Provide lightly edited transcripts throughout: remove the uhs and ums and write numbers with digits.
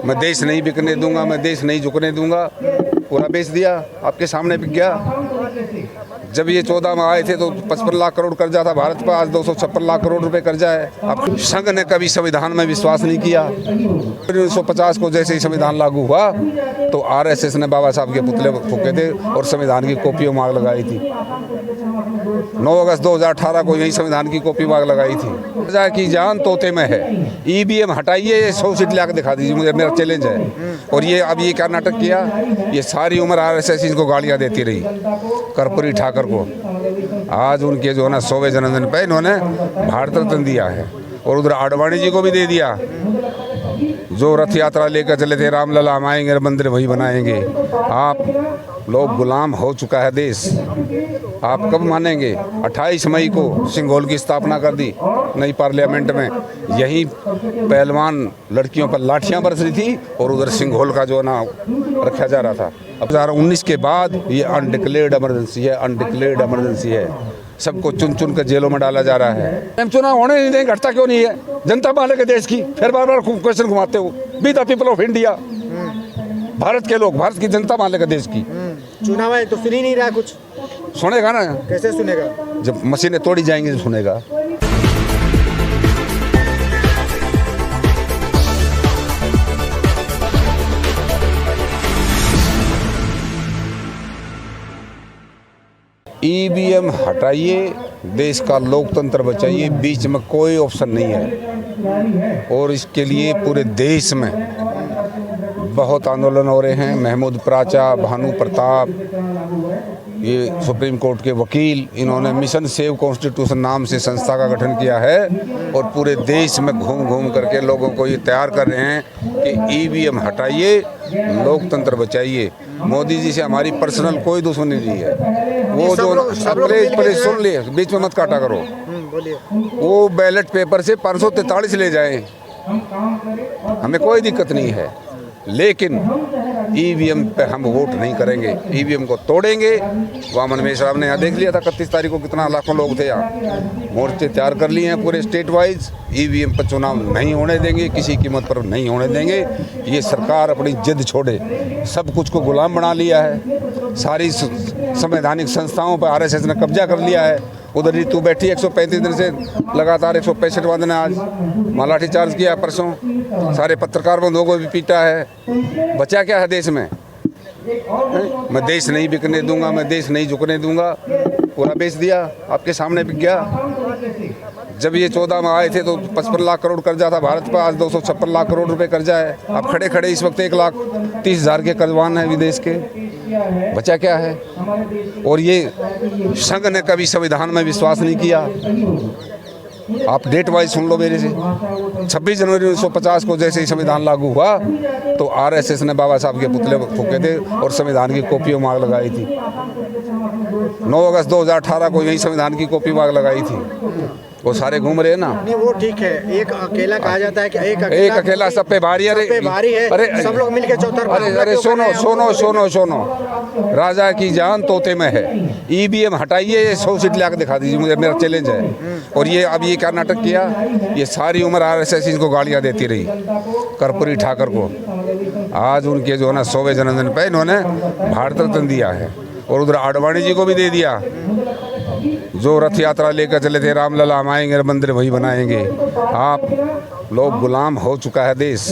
मैं देश नहीं बिकने दूंगा, मैं देश नहीं झुकने दूंगा। पूरा बेच दिया, आपके सामने बिक गया। जब ये 14 में आए थे तो 55 लाख करोड़ कर्जा था भारत पर, आज 256 लाख करोड़ रुपए कर्जा है। अब संघ ने कभी संविधान में विश्वास नहीं किया। 1950 को जैसे ही संविधान लागू हुआ तो आरएसएस ने बाबा साहब के पुतले फूके थे और संविधान की कॉपियों मांग लगाई थी। 9 अगस्त 2018 को यही संविधान की कॉपी मांग लगाई थी। राजा की जान तोते में है, ईवीएम हटाइए, 100 सीट ला के दिखा दीजिए, मुझे मेरा चैलेंज है। और ये अब ये क्या नाटक किया, ये सारी उम्र आरएसएस इनको गालियां देती रही, कर्पूरी ठाकर को। आज उनके जो है ना 100वें जन्मदिन पे इन्होंने भारत रत्न दिया है और उधर आडवाणी जी को भी दे दिया। जो रथ यात्रा लेकर चले थे, रामलला हम आएंगे मंदिर वही बनाएंगे। आप लोग गुलाम हो चुका है देश, आप कब मानेंगे? 28 मई को सिंघोल की स्थापना कर दी नई पार्लियामेंट में, यही पहलवान लड़कियों पर लाठियां बरस रही थी और उधर सिंघोल का जो ना रखा जा रहा था। अब 2019 के बाद ये अनडिक्लेयर्ड इमरजेंसी है, अनडिक्लेयर्ड इमरजेंसी है। सबको चुन चुन कर जेलों में डाला जा रहा है। हम चुनाव होने नहीं देंगे, घटता क्यों नहीं है? जनता मालिक है देश की, फिर बार बार क्वेश्चन घुमाते हो। Be the people of India, Bharat के लोग, भारत की जनता मालिक है देश की। चुनाव है तो सुन ही नहीं रहा कुछ। सुनेगा ना, कैसे सुनेगा? जब मशीनें तोड़ी जाएंगी तो सुनेगा। ईवीएम हटाइए, देश का लोकतंत्र बचाइए, बीच में कोई ऑप्शन नहीं है। और इसके लिए पूरे देश में बहुत आंदोलन हो रहे हैं। महमूद प्राचा, भानु प्रताप, ये सुप्रीम कोर्ट के वकील, इन्होंने मिशन सेव कॉन्स्टिट्यूशन नाम से संस्था का गठन किया है और पूरे देश में घूम घूम करके लोगों को ये तैयार कर रहे हैं कि ईवीएम हटाइए, लोकतंत्र बचाइए। मोदी जी से हमारी पर्सनल कोई दुश्मनी नहीं है। वो जो अपने सुन लिए, बीच में मत काटा करो। वो बैलेट पेपर से 543 ले जाएं, हमें कोई दिक्कत नहीं है, लेकिन ईवीएम पे हम वोट नहीं करेंगे। ईवीएम को तोड़ेंगे। वामन मेश्राम साहब ने यहाँ देख लिया था 31 तारीख को कितना लाखों लोग थे यहाँ। मोर्चे तैयार कर लिए हैं पूरे स्टेट वाइज। ईवीएम पर चुनाव नहीं होने देंगे, किसी कीमत पर नहीं होने देंगे। ये सरकार अपनी जिद छोड़े, सब कुछ को गुलाम बना लिया है। सारी संवैधानिक संस्थाओं पर आरएसएस ने कब्जा कर लिया है। उधर ही तू बैठी 135 दिन से लगातार 165 दिन आज लाठी चार्ज किया, परसों सारे पत्रकार बंधुओं को भी पीटा है। बचा क्या है देश में? मैं देश नहीं बिकने दूंगा, मैं देश नहीं झुकने दूंगा। पूरा बेच दिया, आपके सामने बिक गया। जब ये 14 में आए थे तो 55 लाख करोड़ कर्जा था भारत पर, आज 256 लाख करोड़ रुपए कर्जा है। अब खड़े खड़े इस वक्त 1,30,000 के कर्जवान हैं विदेश के। बचा क्या है? और ये संघ ने कभी संविधान में विश्वास नहीं किया। आप डेट वाइज सुन लो मेरे से। 26 जनवरी 1950 को जैसे ही संविधान लागू हुआ तो आरएसएस ने बाबा साहब के पुतले फूके थे और संविधान की कॉपियों मांग लगाई थी। 9 अगस्त 2018 को यही संविधान की कॉपी मांग लगाई थी। वो सारे घूम रहे हैं ना। नहीं, वो ठीक है, एक अकेला कहा जाता है कि एक अकेला सब पे भारी। अरे भारी है, अरे सब लोग मिलके चौतरफा। अरे सुनो, राजा की जान तोते में है। ईवीएम हटाइए, 100 सीट ला के दिखा दीजिए, मुझे मेरा चैलेंज है। और ये अब ये क्या नाटक किया, ये सारी उम्र आरएसएस इनको गालियां देती रही, कर्पूरी ठाकर को। आज उनके जो है ना 100वें जन्मदिन पे इन्होंने भारत रत्न दिया है और उधर आडवाणी जी को भी दे दिया। जो रथ यात्रा लेकर चले थे, रामलला हम आएंगे मंदिर वही बनाएंगे। आप लोग गुलाम हो चुका है देश,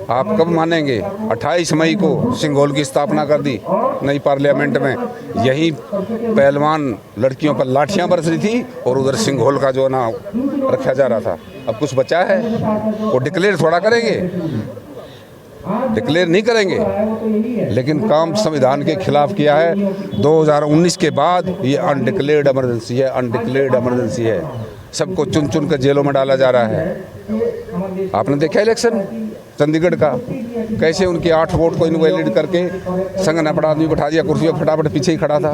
आप कब मानेंगे? 28 मई को सिंघोल की स्थापना कर दी नई पार्लियामेंट में, यही पहलवान लड़कियों पर लाठियां बरस रही थी और उधर सिंघोल का जो ना रखा जा रहा था। अब कुछ बचा है? वो डिक्लेयर थोड़ा करेंगे, डिक्लेयर नहीं करेंगे, लेकिन काम संविधान के खिलाफ किया है। 2019 के बाद ये अनडिक्लेयर्ड इमरजेंसी है, अनडिक्लेयर्ड इमरजेंसी है। सबको चुन चुन कर जेलों में डाला जा रहा है। आपने देखा इलेक्शन चंडीगढ़ का, कैसे उनके 8 वोट को इनवैलिड करके संघ ने बड़ा आदमी बैठा दिया कुर्सी पर, फटाफट पीछे ही खड़ा था।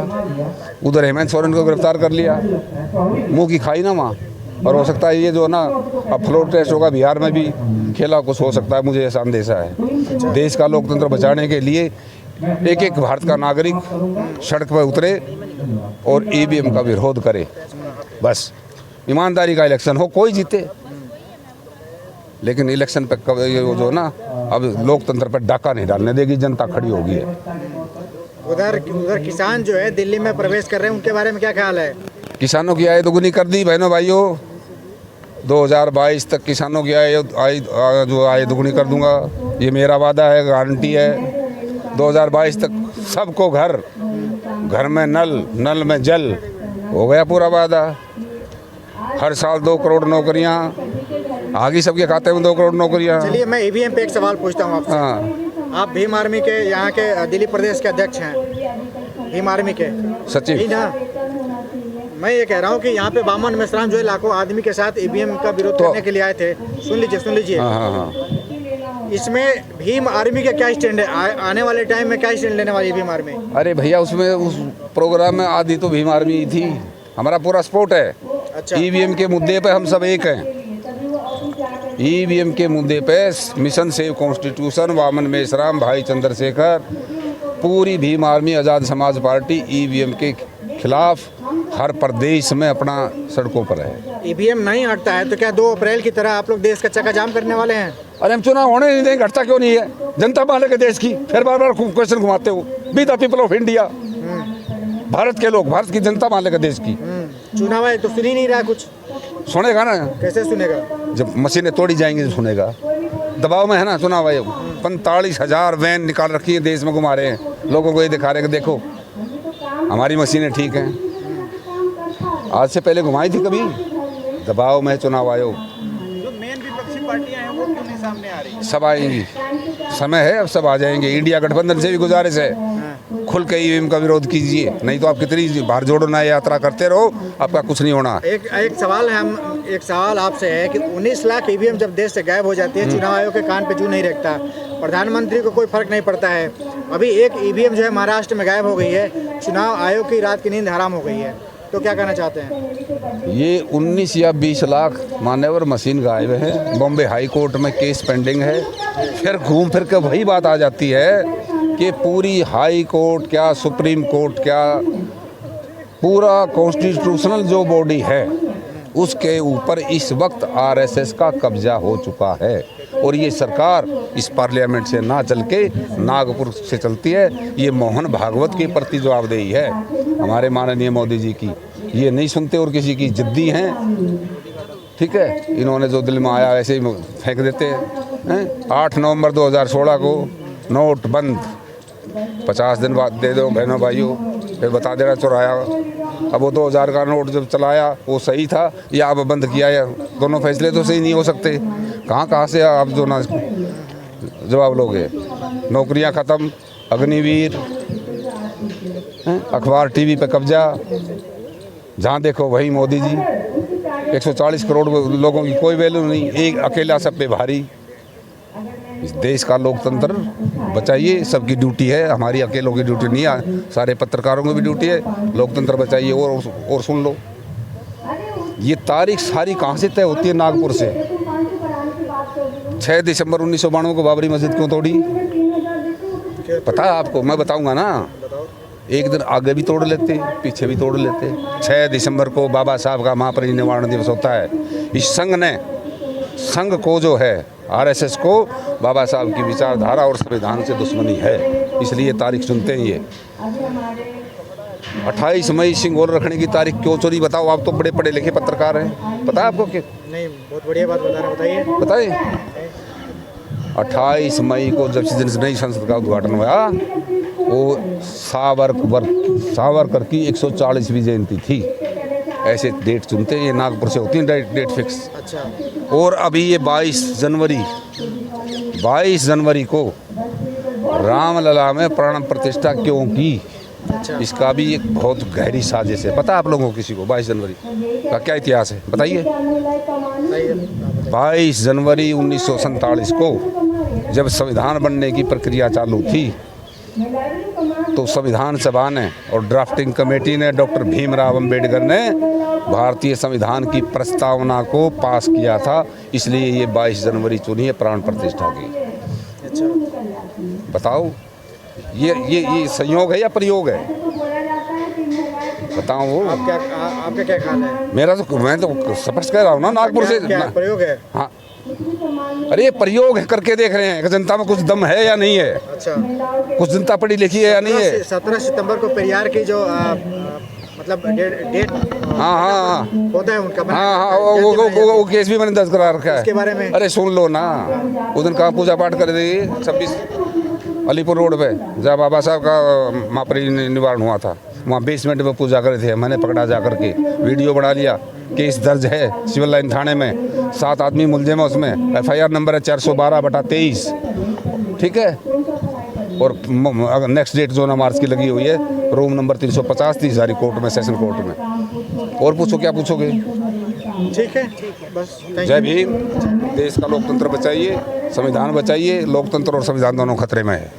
उधर हेमंत सोरेन को गिरफ्तार कर लिया, मुँह की खाई ना वहाँ। और हो सकता है ये जो ना अब फ्लोर टेस्ट होगा बिहार में भी, खेला कुछ हो सकता है, मुझे ऐसा अंदेशा है। देश का लोकतंत्र बचाने के लिए एक भारत का नागरिक सड़क पर उतरे और ईवीएम का विरोध करे। बस ईमानदारी का इलेक्शन हो, कोई जीते, लेकिन इलेक्शन पे जो ना अब लोकतंत्र पर डाका नहीं डालने देगी जनता, खड़ी होगी है। उधर उधर किसान जो है दिल्ली में प्रवेश कर रहे हैं, उनके बारे में क्या ख्याल है? किसानों की आय दोगुनी कर दी बहनों भाइयों, 2022 तक किसानों की आय दोगुनी कर दूंगा, ये मेरा वादा है, गारंटी है। 2022 तक सबको घर में नल में जल, हो गया पूरा वादा। हर साल 2 करोड़ नौकरियां आ गई सबके खाते में, 2 करोड़ नौकरियां। चलिए मैं ईवीएम पे एक सवाल पूछता हूँ आपसे। हाँ, आप भीम आर्मी के यहाँ के दिल्ली प्रदेश के अध्यक्ष हैं, भीम आर्मी के सचिव। नहीं ना, मैं ये कह रहा हूँ कि यहाँ पे वामन मेश्राम जो है लाखों आदमी के साथ ईवीएम का विरोध करने के लिए आए थे। सुन लीजिए। हाँ। इसमें भीम आर्मी का क्या स्टैंड है? आने वाले टाइम में क्या स्टैंड लेने वाली है भीम आर्मी? अरे भैया, उसमें उस प्रोग्राम में आधी तो भीम आर्मी थी, हमारा पूरा सपोर्ट है। अच्छा। ईवीएम के मुद्दे पे हम सब एक हैं। ईवीएम के मुद्दे पे mission save constitution, Waman Meshram, भाई चंद्रशेखर, पूरी भीम आर्मी, आज़ाद समाज पार्टी ईवीएम के खिलाफ हर प्रदेश में अपना सड़कों पर है। ईवीएम नहीं हटता है तो क्या 2 अप्रैल की तरह आप लोग देश का चक्का जाम करने वाले हैं? अरे हम चुनाव होने नहीं देंगे, घटता क्यों नहीं है? जनता मालिक है देश की, फिर बार क्वेश्चन घुमाते हो। Be the people of India, Bharat के लोग, भारत की जनता मालिक है देश की। चुनाव है तो सुन ही नहीं रहा कुछ। सुनेगा ना, कैसे सुनेगा? जब मशीनें तोड़ी जाएंगी तो सुनेगा। दबाव में है ना चुनाव आयोग। 45,000 वैन निकाल रखी है, देश में घुमा रहे हैं, लोगों को ये दिखा रहे हैं कि देखो हमारी मशीनें ठीक हैं। आज से पहले घुमाई थी कभी? दबाव में है चुनाव आयोग। जो मेन विपक्षी पार्टियां हैं वो क्यों नहीं सामने आ रही? सब आएंगी, समय है, अब सब आ जाएंगे। इंडिया गठबंधन से भी गुजारिश है, खुल के ईवीएम का विरोध कीजिए, नहीं तो आप कितनी बार जोड़ो ना यात्रा करते रहो, आपका कुछ नहीं होना। एक सवाल आपसे है कि 19 लाख ईवीएम जब देश से गायब हो जाती है, चुनाव आयोग के कान पे जू नहीं रखता, प्रधानमंत्री को कोई फर्क नहीं पड़ता है। अभी एक ईवीएम जो है महाराष्ट्र में गायब हो गई है, चुनाव आयोग की रात की नींद हराम हो गई है, तो क्या कहना चाहते हैं? ये 19 या 20 लाख मान्यवर मशीन गायब है, बॉम्बे हाई कोर्ट में केस पेंडिंग है। फिर घूम फिर के वही बात आ जाती है कि पूरी हाई कोर्ट क्या, सुप्रीम कोर्ट क्या, पूरा कॉन्स्टिट्यूशनल जो बॉडी है उसके ऊपर इस वक्त आरएसएस का कब्जा हो चुका है। और ये सरकार इस पार्लियामेंट से ना चल के नागपुर से चलती है। ये मोहन भागवत के प्रति जवाबदेही है हमारे माननीय मोदी जी की। ये नहीं सुनते और किसी की जिद्दी हैं, ठीक है, इन्होंने जो दिल में आया वैसे ही फेंक देते हैं। 8 नवंबर 2016 को नोट बंद, 50 दिन बाद दे दो बहनों भाइयों, फिर बता देना चुराया। अब वो 2000 का नोट जब चलाया वो सही था या अब बंद किया, या दोनों फैसले तो सही नहीं हो सकते। कहाँ से आप जो ना जवाब लोगे? नौकरियां ख़त्म, अग्निवीर, अखबार टीवी पे कब्जा, जहाँ देखो वही मोदी जी। 140 करोड़ लोगों की कोई वैल्यू नहीं, एक अकेला सब पे भारी। इस देश का लोकतंत्र बचाइए, सबकी ड्यूटी है, हमारी अकेलों की ड्यूटी नहीं है, सारे पत्रकारों की भी ड्यूटी है। लोकतंत्र बचाइए। और सुन लो, ये तारीख सारी कहाँ से तय होती है? नागपुर से। 6 दिसंबर 1992 को बाबरी मस्जिद क्यों तोड़ी? पता है आपको? मैं बताऊंगा ना। एक दिन आगे भी तोड़ लेते, पीछे भी तोड़ लेते। 6 दिसंबर को बाबा साहब का महापरिनिर्वाण दिवस होता है। इस संघ को जो है आरएसएस को बाबा साहब की विचारधारा और संविधान से दुश्मनी है, इसलिए तारीख सुनते हैं। ये 28 मई सिंगोल रखने की तारीख क्यों चोरी? बताओ, आप तो बड़े पढ़े लिखे पत्रकार हैं, पता है आपको? कि नहीं, बहुत बढ़िया बात बता रहे, बताइए। 28 मई को जब नई संसद का उद्घाटन हुआ, वो सावरकर की 140वीं जयंती थी। ऐसे डेट चुनते हैं, ये नागपुर से होती है डेट फिक्स। अच्छा। और अभी ये 22 जनवरी को रामलला में प्राण प्रतिष्ठा क्यों की? अच्छा। इसका भी एक बहुत गहरी साजिश है। पता है आप लोगों को किसी को 22 जनवरी का क्या इतिहास है? बताइए। 22 जनवरी 1947 को जब संविधान बनने की प्रक्रिया चालू थी, तो संविधान सभा ने और ड्राफ्टिंग कमेटी ने, डॉक्टर भीमराव अंबेडकर ने भारतीय संविधान की प्रस्तावना को पास किया था। इसलिए ये 22 जनवरी चुनी है प्राण प्रतिष्ठा की। अच्छा। बताओ, ये संयोग है या प्रयोग है? बताओ वो। आपका क्या ख्याल है? मैं तो स्पष्ट कह रहा हूँ ना, नागपुर से क्या प्रयोग है? हाँ, अरे ये प्रयोग है, करके देख रहे हैं कि जनता में कुछ दम है या नहीं है, अच्छा, कुछ जनता पढ़ी लिखी है या नहीं है। 17 सितंबर को पेरियार की जो मतलब डेट हाँ हाँ होता है उनका हाँ हाँ, वो केस भी मैंने दर्ज करा रखा है। इसके बारे में अरे सुन लो ना, उस दिन कहाँ पूजा पाठ कर रही 26 अलीपुर रोड पे, जहाँ बाबा साहब का महापरि निवारण हुआ था, वहाँ बेसमेंट में पूजा करे थे। मैंने पकड़ा जा करके, वीडियो बना लिया, केस दर्ज है सिविल लाइन थाने में, 7 आदमी मुलजिम है उसमें, FIR नंबर है 412/23, ठीक है। और नेक्स्ट डेट 14 मार्च की लगी हुई है, रूम नंबर 350 थी सारी कोर्ट में, सेशन कोर्ट में। और पूछो, क्या पूछोगे। ठीक है, बस जय भीम। देश का लोकतंत्र बचाइए, संविधान बचाइए। लोकतंत्र और संविधान दोनों खतरे में है।